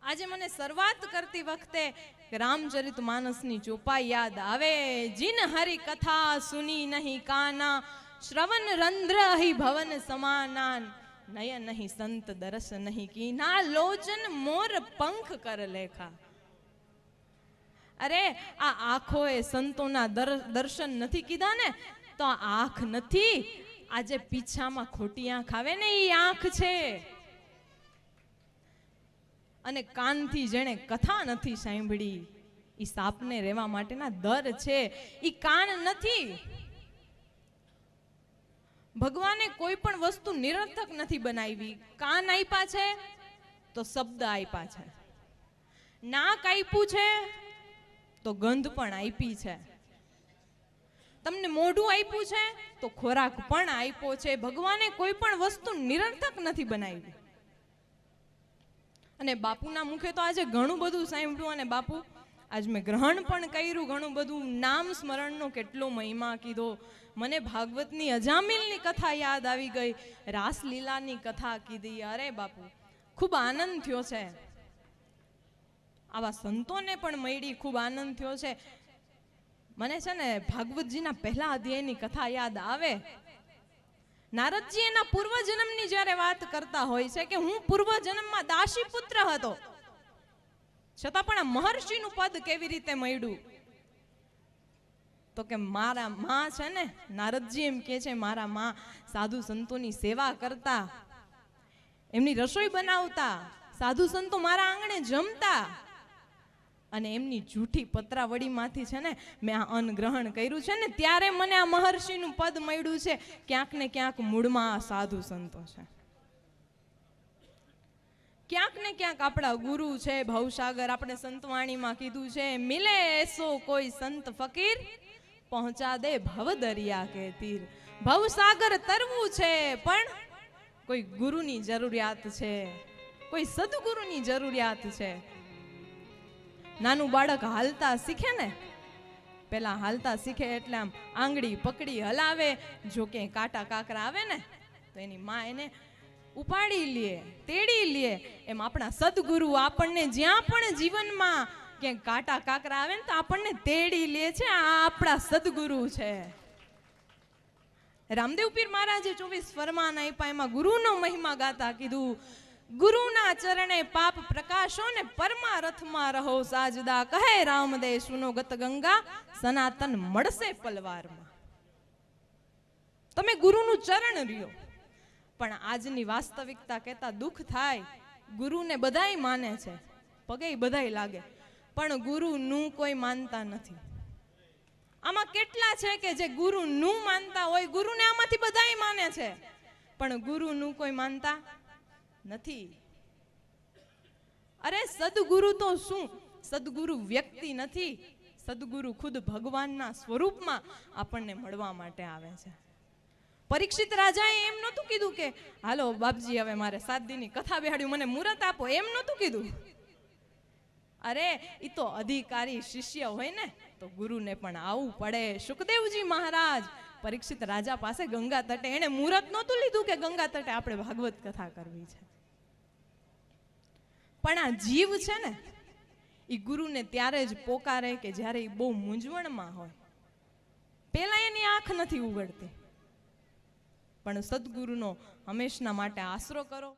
આજે મને શરૂઆત કરતી વખતે રામચરિત માનસની ચોપાઈ યાદ આવે। જીન હરી કથા સુની નહીં કાના, શ્રવણ રંધ્ર હી ભવન સમાના, નયન નહીં સંત દરસ નહીં કીના, લોચન મોર પંખ કર લેખા। અરે આ આંખોએ સંતોના દર્શન નથી કીધા ને, તો આ આંખ નથી, આજે પીછામાં ખોટી આંખ આવે ને એ આંખ છે। અને કાનથી જેણે કથા નથી સાંભળી એ સાપને રહેવા માટેના દર છે, એ કાન નથી। ભગવાને કોઈ પણ વસ્તુ નિરર્થક નથી બનાવી। કાન આપ્યા છે તો શબ્દ આપ્યા છે, નાક આપ્યું છે તો ગંધ પણ આપી છે, તમને મોઢું આપ્યું છે તો ખોરાક પણ આપ્યો છે। ભગવાને કોઈ પણ વસ્તુ નિરર્થક નથી બનાવી। અને બાપુના મુખે તો આજે ઘણું બધું સાંભળ્યું, અને બાપુ આજ મેં ગ્રહણ પણ કર્યું ઘણું બધું। નામ સ્મરણનો કેટલો મહિમા કીધો, મને ભાગવતની અજામિલની કથા યાદ આવી ગઈ, રાસલીલાની કથા કીધી। અરે બાપુ ખૂબ આનંદ થયો છે, આવા સંતોને પણ મળી ખૂબ આનંદ થયો છે। મને છે ને ભાગવતજીના પહેલા અધ્યાયની કથા યાદ આવે। નારદજી એના પૂર્વજન્મની જ્યારે વાત કરતા હોય છે કે હું પૂર્વજન્મમાં દાસી પુત્ર હતો, છતાં પણ આ મહર્ષિનું પદ કેવી રીતે મળ્યું? તો કે મારા માં છે ને, નારદજી એમ કે છે મારા માં સાધુ સંતોની સેવા કરતા, એમની રસોઈ બનાવતા, સાધુ સંતો મારા આંગણે જમતા, અને એમની જૂઠી પત્રાવળીમાંથી છે ને મેં આ અન્ન ગ્રહણ કર્યું છે ને, ત્યારે મને આ મહર્ષિનું પદ મળ્યું છે। ક્યાંક ને ક્યાંક મૂળમાં આ સાધુ સંતો છે, ક્યાંક ને ક્યાંક આપણા ગુરુ છે। ભવસાગર આપણે સંતવાણીમાં કીધું છે, મિલે એસો કોઈ સંત ફકીર, પહોંચા દે ભવ દરિયા કે તીર। ભવસાગર તરવું છે પણ કોઈ ગુરુની જરૂરિયાત છે, કોઈ સદગુરુની જરૂરિયાત છે। નાનું બાળક હાલતા શીખે ને, પેલા હાલતા શીખે એટલે આમ આંગળી પકડી હલાવે, જો કે કાંટા કાકરા આવે ને તો એની માં એને ઉપાડી લે, તેડી લે। એમ આપણા સદગુરુ આપણને જ્યાં પણ જીવનમાં ક્યાંક કાંટા કાકરા આવે ને તો આપણને તેડી લે છે, આ આપણા સદગુરુ છે। રામદેવ પીર મહારાજે 24 ફરમાન આપ્યા, એમાં ગુરુનો મહિમા ગાતા કીધું, ગુરુના ચરણે પાપ પ્રકાશો ને પરમારથમાં રહો સાજદા, કહે રામદેવ સુનો ગત ગંગા, સનાતન મળશે પલવારમાં। તમે ગુરુનું ચરણ રહ્યો, પણ આજની વાસ્તવિકતા કહેતા દુઃખ થાય, ગુરુને બધાય માને છે, પગે બધાય લાગે, પણ ગુરુનું કોઈ માનતા નથી। આમાં કેટલા છે કે જે ગુરુનું માનતા હોય, ગુરુને આમાંથી બધાય માને છે, પણ ગુરુનું કોઈ માનતા નથી। અરે સદગુરુ તો શું, સદગુરુ વ્યક્તિ નથી, સદગુરુ ખુદ ભગવાનના સ્વરૂપમાં આપણને મળવા માટે આવે છે। પરીક્ષિત રાજાએ એમ નહોતું કીધું કે હાલો બાપજી હવે મારે 7 દિનની કથા બેહાડ્યું, મને મુહૂર્ત આપો, એમ નહોતું કીધું। અરે એ તો અધિકારી શિષ્ય હોય ને તો ગુરુને પણ આવવું પડે। સુખદેવજી મહારાજ પરીક્ષિત રાજા પાસે ગંગા તટે, એને મુહૂર્ત નહોતું લીધું કે ગંગા તટે આપણે ભાગવત કથા કરવી છે, પણ આ જીવ છે ને એ ગુરુને ત્યારે જ પોકારે કે જ્યારે એ બહુ મૂંઝવણમાં હોય, પેલા એની આંખ નથી ઉગડતી, પણ સદગુરુનો હંમેશના માટે આશરો કરો।